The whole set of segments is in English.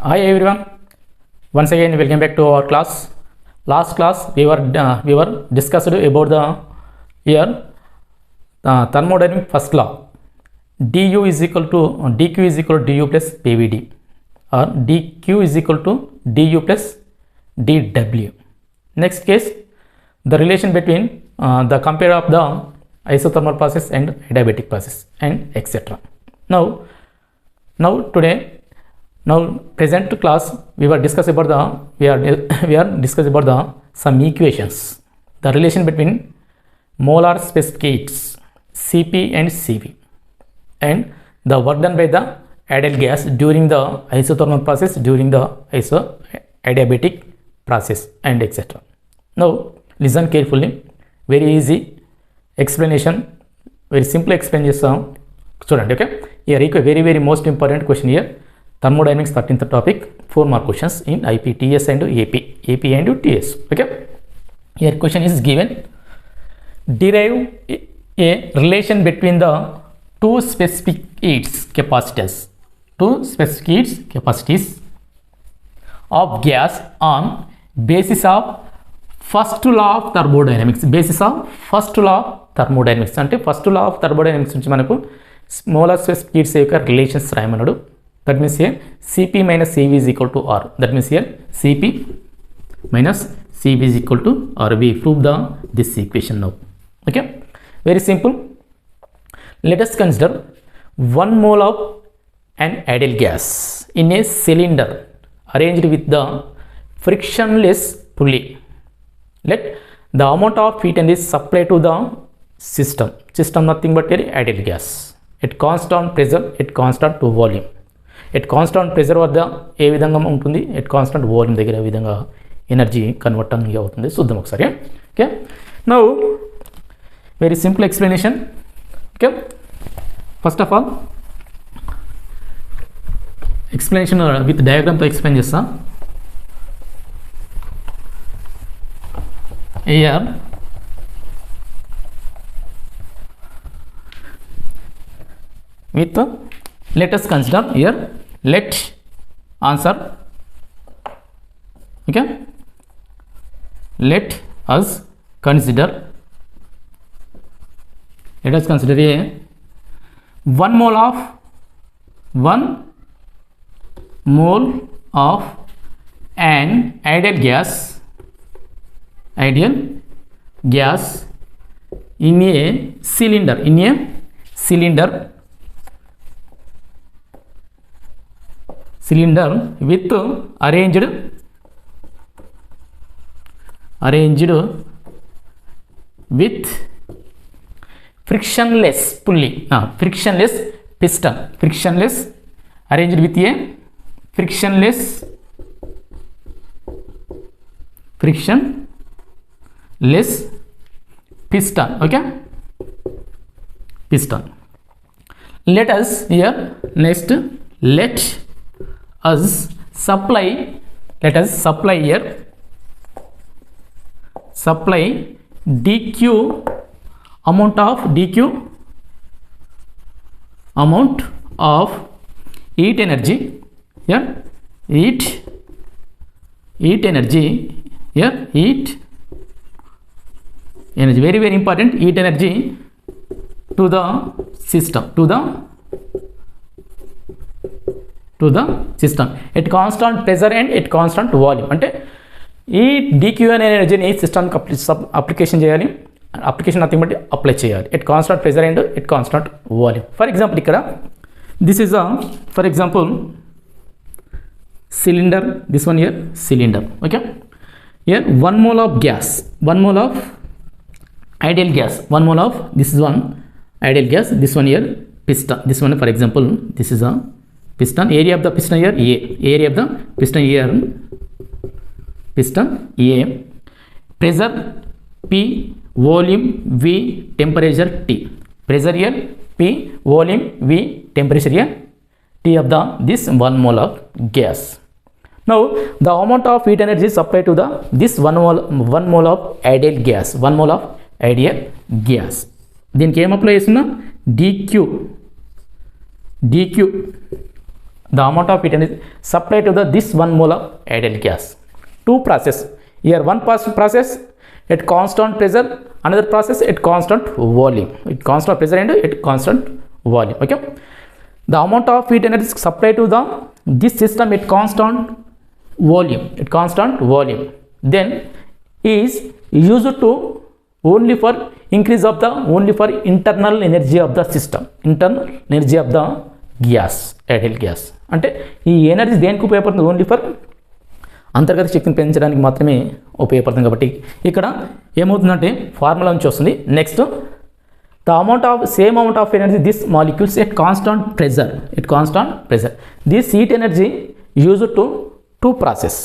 Hi everyone. Once again, welcome back to our class. Last class we were discussed about the here thermodynamic first law. Du is equal to dq is equal to du plus pvd, or dq is equal to du plus dw. Next case, the relation between the compare of the isothermal process and adiabatic process and etc. Now present class we were discussing about the we are discussing about the some equations, the relation between molar specific heats Cp and Cv, and the work done by the ideal gas during the isothermal process, during the adiabatic process and etc. Now listen carefully, very easy explanation, very simple explanation student. Okay, here very most important question here, thermodynamics 13th topic, 4 more questions in IP, TS and AP and TS. Okay, here question is given, derive a relation between the two specific heats capacities of gas on basis of first law of thermodynamics. Basis of first law of thermodynamics అంటే first law of thermodynamics నుంచి మనకు molar specific heats యొక్క relations రాయమన్నాడు. That means here Cp minus Cv is equal to R. That means here Cp minus Cv is equal to R. We prove this equation now. Okay, very simple. Let us consider 1 mole of an ideal gas in a cylinder arranged with the frictionless pulley. Let the amount of heat and is supplied to the system nothing but ideal gas at constant pressure, at constant volume. At constant pressure వద్ద ఏ విధంగా ఉంటుంది, at constant volume దగ్గర ఏ విధంగా energy converting అవుతుంది చూద్దాం ఒకసారి. Okay, now very simple explanation. Okay, first of all explanation with డయాగ్రామ్తో explain చేస్తా. Here with let us consider here, let answer. Okay, let us consider a 1 mole of an ideal gas in a cylinder with arranged with frictionless pulley, frictionless piston, arranged with a frictionless piston. Okay, piston. Let us here next let us supply here dq amount of heat energy here, heat energy here, heat energy, very important, heat energy to the system, to the system at constant pressure and at constant volume. అంటే ఈ dq అనే ఎనర్జీని సిస్టమ్కి application చేయాలి, application nothing but apply చేయాలి at constant pressure and at constant volume. For example ఇక్కడ this is for example cylinder, this one here cylinder. Okay, here 1 mole of gas, 1 mole of ideal gas, 1 mole of this is one ideal gas, this one here piston, this one for example this is a piston, area of the piston here A, area of the piston here piston A, pressure P, volume V, temperature T. Pressure here P, volume V, temperature here T of this 1 mole of gas. Now the amount of heat energy supplied to this 1 mole of ideal gas, 1 mole of ideal gas. దీనికి ఏం apply చేస్తున్నా, dq the amount of heat energy supplied to the this 1 mole of ideal gas. Two process. Here one process at constant pressure, another process at constant volume. At constant pressure and at constant volume. Okay. The amount of heat energy supplied to the this system at constant volume. At constant volume. Then is used to only for increase of the only for internal energy of the system. Internal energy of the gas, ideal gas. అంటే ఈ energy దేనికి ఉపయోగపడుతుంది? Only for అంతర్గత శక్తిని పెంచడానికి మాత్రమే ఉపయోగపడుతుంది. కాబట్టి ఇక్కడ ఏమవుతుందంటే ఫార్ములా నుంచి వస్తుంది. Next the amount of same amount of energy this molecules at constant pressure. At constant pressure this heat energy used to process.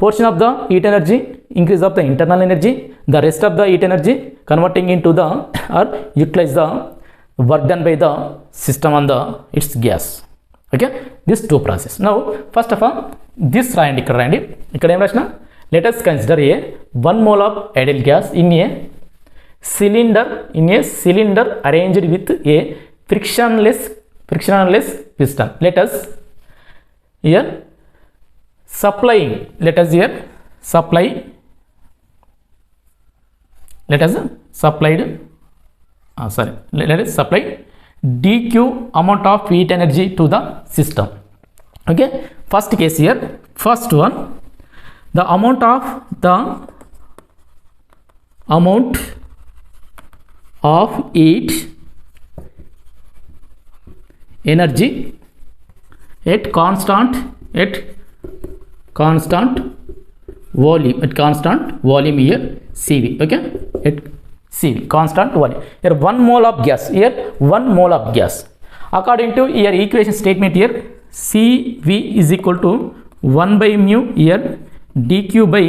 Portion of the heat energy increase of the internal energy, the rest of the heat energy converting into the or utilize the work done by the system on the its gas. Okay, this two process. Now first of all this రాయండి, ఇక్కడ ఏం రాసిన, let us consider a 1 mole of ideal gas in a cylinder arranged with a frictionless piston. Let us here supplying, let us supplied dq amount of heat energy to the system. Okay, first case here, first one, the amount of heat energy at constant volume here CV. Okay, at CV constant volume. Here 1 mole of gas, here 1 mole of gas. According to your equation statement here, CV is equal to 1 by mu here dq by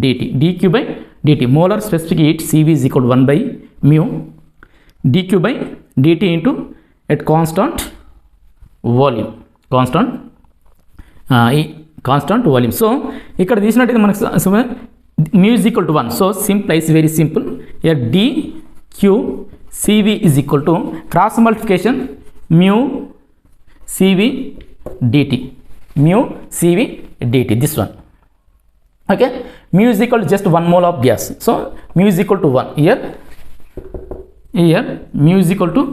dt. Molar specific heat CV is equal to 1 by mu dq by dt into at constant volume. Constant volume. So ఇక్కడ తీసినట్టు మనకు mu is equal to 1. So simple is very simple. Here dq CV is equal to cross multiplication mu CV dt. This one. Okay, mu is equal to just 1 mole of gas. So mu is equal to 1. Here mu is equal to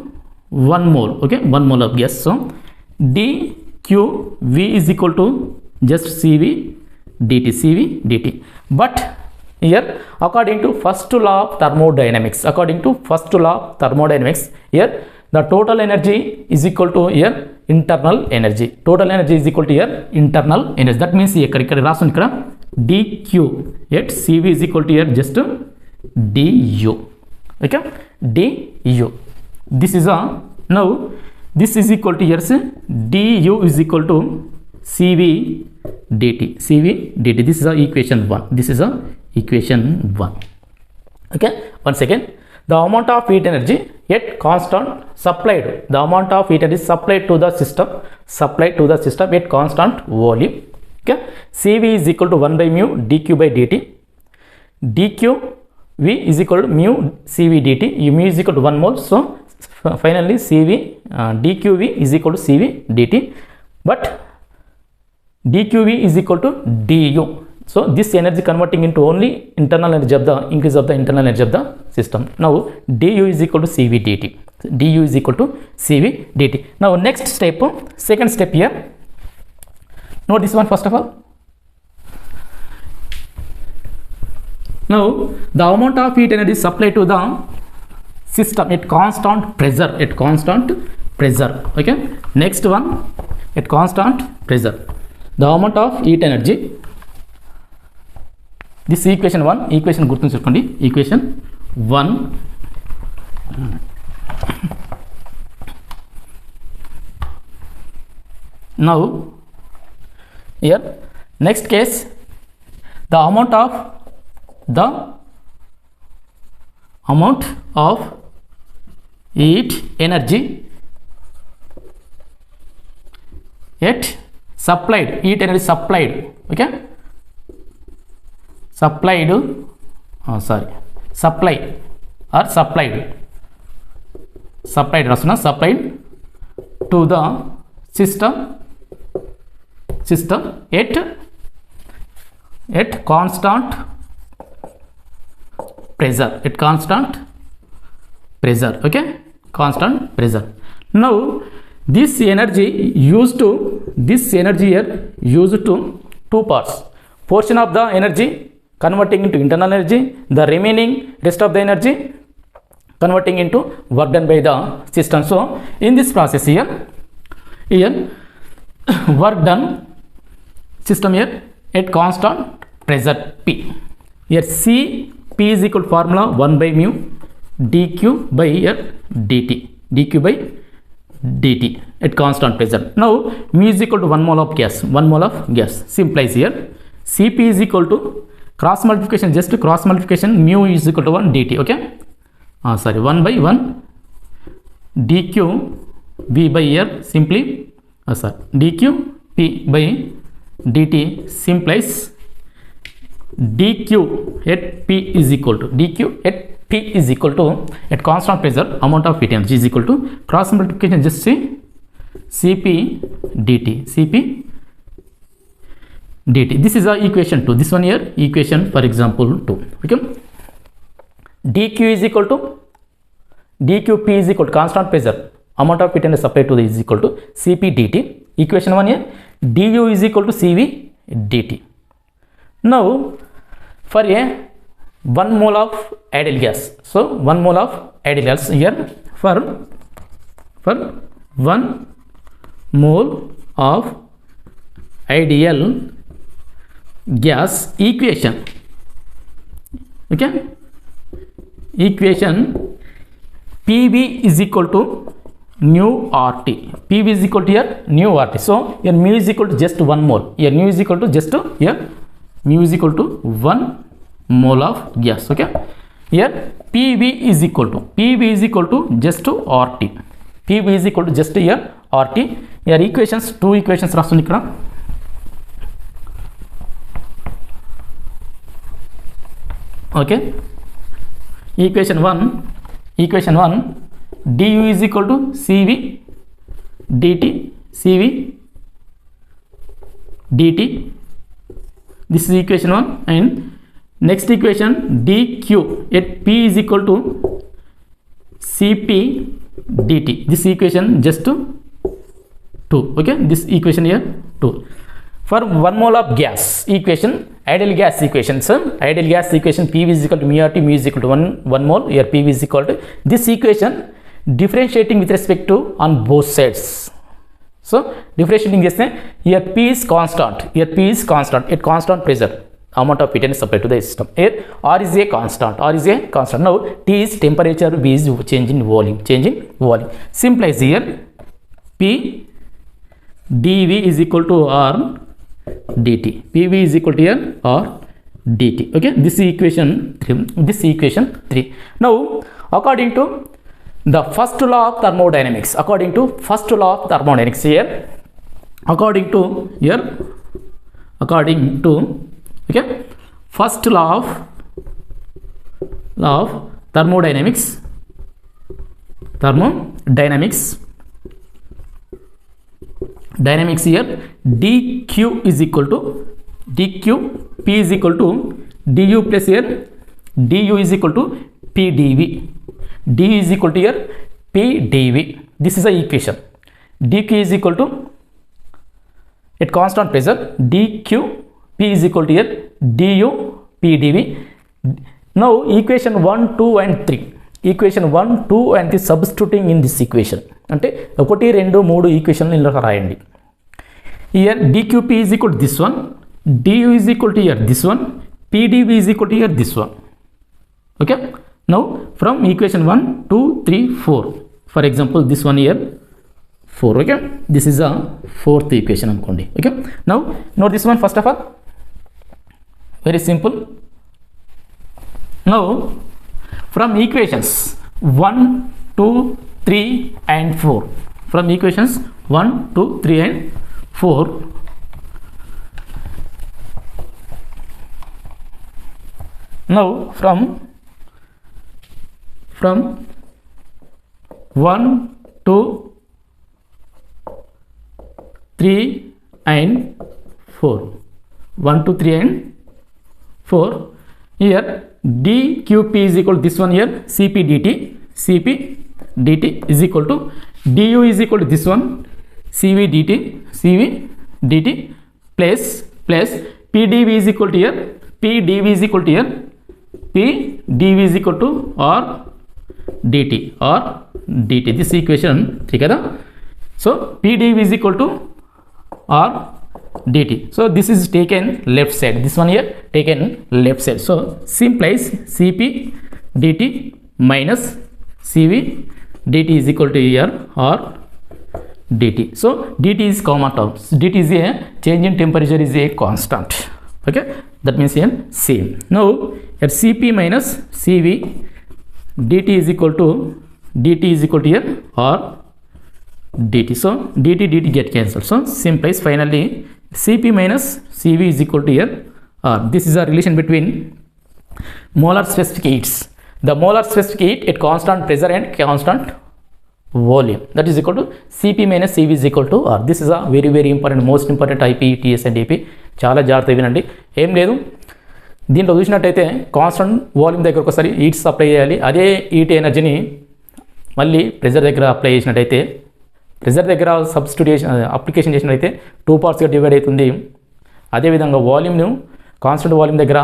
1 mole. Okay, 1 mole of gas. So dq V is equal to just CV dt. But here according to first law of thermodynamics, here the total energy is equal to here internal energy. That means ఇక్కడ రాస్తుంది ఇక్కడ dq at CV is equal to here just du. Okay, du. This is now this is equal to here du is equal to CV dt. This is equation 1. Okay, once again, the amount of heat energy at constant supplied, the amount of heat energy supplied to the system at constant volume. Okay, CV is equal to 1 by mu dq by dt. dq V is equal to mu CV dt. Mu is equal to 1 mole. So finally CV dqv is equal to CV dt, but dqv is equal to du. So this energy converting into only internal energy of the increase of the internal energy of the system. Now du is equal to CV dt. Now next step, second step here. Note this one first of all. Now the amount of heat energy supplied to the system at constant pressure. Okay, next one, at constant pressure, the amount of heat energy, this equation 1, equation గుర్తుంచుకోండి, equation 1. Now here next case, the amount of heat energy at supplied, okay, supplied to the system at constant pressure, okay, constant pressure. Now this energy here used to two parts: portion of the energy converting into internal energy, the remaining rest of the energy converting into work done by the system. So in this process here work done system here at constant pressure P. Here P is equal to formula 1 by mu dq by here dt at constant pressure. Now mu is equal to 1 mole of gas, simplifies here. Cp is equal to cross multiplication, mu is equal to 1 dt, okay, 1 by 1 dq v by here simply dq p by dt simplies dq at p is equal to at constant pressure amount of heat energy is equal to cross multiplication, just see cp dt. This is our equation 2. This one here equation for example 2. Okay, dq is equal to dqp is equal to constant pressure amount of heat energy supplied to the is equal to cp dt. Equation 1 here du is equal to cv dt. Now for a 1 mole of ideal gas, so 1 mole of ideal gas here, for 1 mole of ideal gas equation, okay, equation PV is equal to nu RT. PV is equal to here nu RT. So here mu is equal to just 1 mole. Here mu is equal to just here mu is equal to 1 mole of gas. Okay. Here PV is equal to just RT. PV is equal to just here RT. Here equations 2 equations రాస్తుంది ఇక్కడ. Okay. Equation 1 du is equal to cv dt. This is equation 1, and next equation dq at p is equal to cp dt. This equation just 2. Okay, this equation here 2. For 1 mole of gas equation, ideal gas equation, PV is equal to mu RT, mu is equal to 1 mole. Here PV is equal to this equation differentiating with respect to on both sides. So differentiating this, here P is constant, at constant pressure amount of heat energy supplied to the system. Here R is a constant. Now T is temperature, V is change in volume. Simplifies here P dV is equal to R dt. PV is equal to here R dt. Okay, this is equation 3. Now according to the first law of thermodynamics, here according to okay, first law of thermodynamics here dq is equal to p is equal to du plus here du is equal to p dv. d is equal to here p dv. This is the equation. dq is equal to at constant pressure dq p is equal to here du p dv. Now equation 1, 2 and 3 substituting in this equation, అంటే 1, 2, 3 ఈక్వేషన్లు ఇలా రాయండి. Here dqp is equal to this one, du is equal to here this one, pdv is equal to here this one. Okay, now from equation 1, 2, 3, 4, for example this one here 4. Okay, this is a fourth equation అనుకోండి. Okay, now note this one first of all, very simple. Now from equations 1, 2, 3 and 4, from equations 1, 2, 3 and 4, now from 1, 2, 3 and 4. 1, 2, 3 and 4. Here dqp is equal to this one here, cp dt is equal to du is equal to this one, cv dt plus pdv is equal to here, pdv is equal to here, pdv is equal to or dt. This equation 3 kada. So pdv is equal to or dt. So this is taken left side, this one here taken left side. So simplifies cp dt minus cv dt is equal to here or dt. So dt is common term. Dt is a change in temperature is a constant. Okay, that means here same. Now at cp minus cv dt is equal to here or dt. So dt get cancelled. So simplifies finally cp minus cv is equal to here or. This is a relation between molar specific heats. The molar specific heat at constant pressure and constant volume, that is equal to cp minus cv is equal to r. This is a very important, most important IP, TS and AP. చాలా జాగ్రత్తగా వినండి. ఏం లేదు, దీంట్లో చూసినట్టయితే constant volume దగ్గర ఒకసారి heat apply చేయాలి. అదే హీట్ ఎనర్జీని మళ్ళీ ప్రెజర్ దగ్గర అప్లై చేసినట్టయితే, ప్రెజర్ దగ్గర సబ్స్టిట్యూషన్ అప్లికేషన్ చేసినట్టయితే 2 పార్ట్స్గా డివైడ్ అవుతుంది. అదేవిధంగా వాల్యూమ్ను కాన్స్టెంట్ వాల్యూమ్ దగ్గర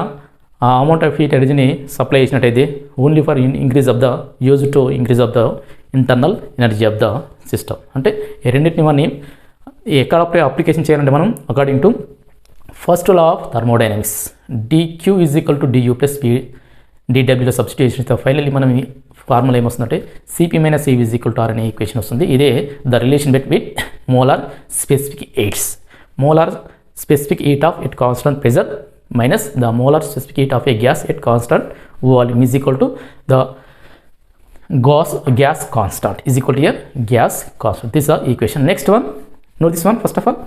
ఆ అమౌంట్ ఆఫ్ హీట్ ఎనర్జీని సప్లై చేసినట్టయితే only for increase of the use to increase of the internal energy of the system. అంటే ఈ రెండింటిని మనం ఎక్కడ అప్లికేషన్ చేయాలంటే మనం according to first law of thermodynamics, dq is equal to du plus p dwలో సబ్స్టిట్యూషన్ ఇస్తే ఫైనల్లీ మనం ఈ ఫార్ములా ఏమొస్తుందంటే cp minus cv is equal to r అనే ఈక్వేషన్ వస్తుంది. ఇదే the relation between molar specific heats. Molar specific heat of at constant pressure minus the molar specific heat of a gas at constant volume is equal to the gas constant is equal to here gas constant. This is the equation. Next one, know this one first of all.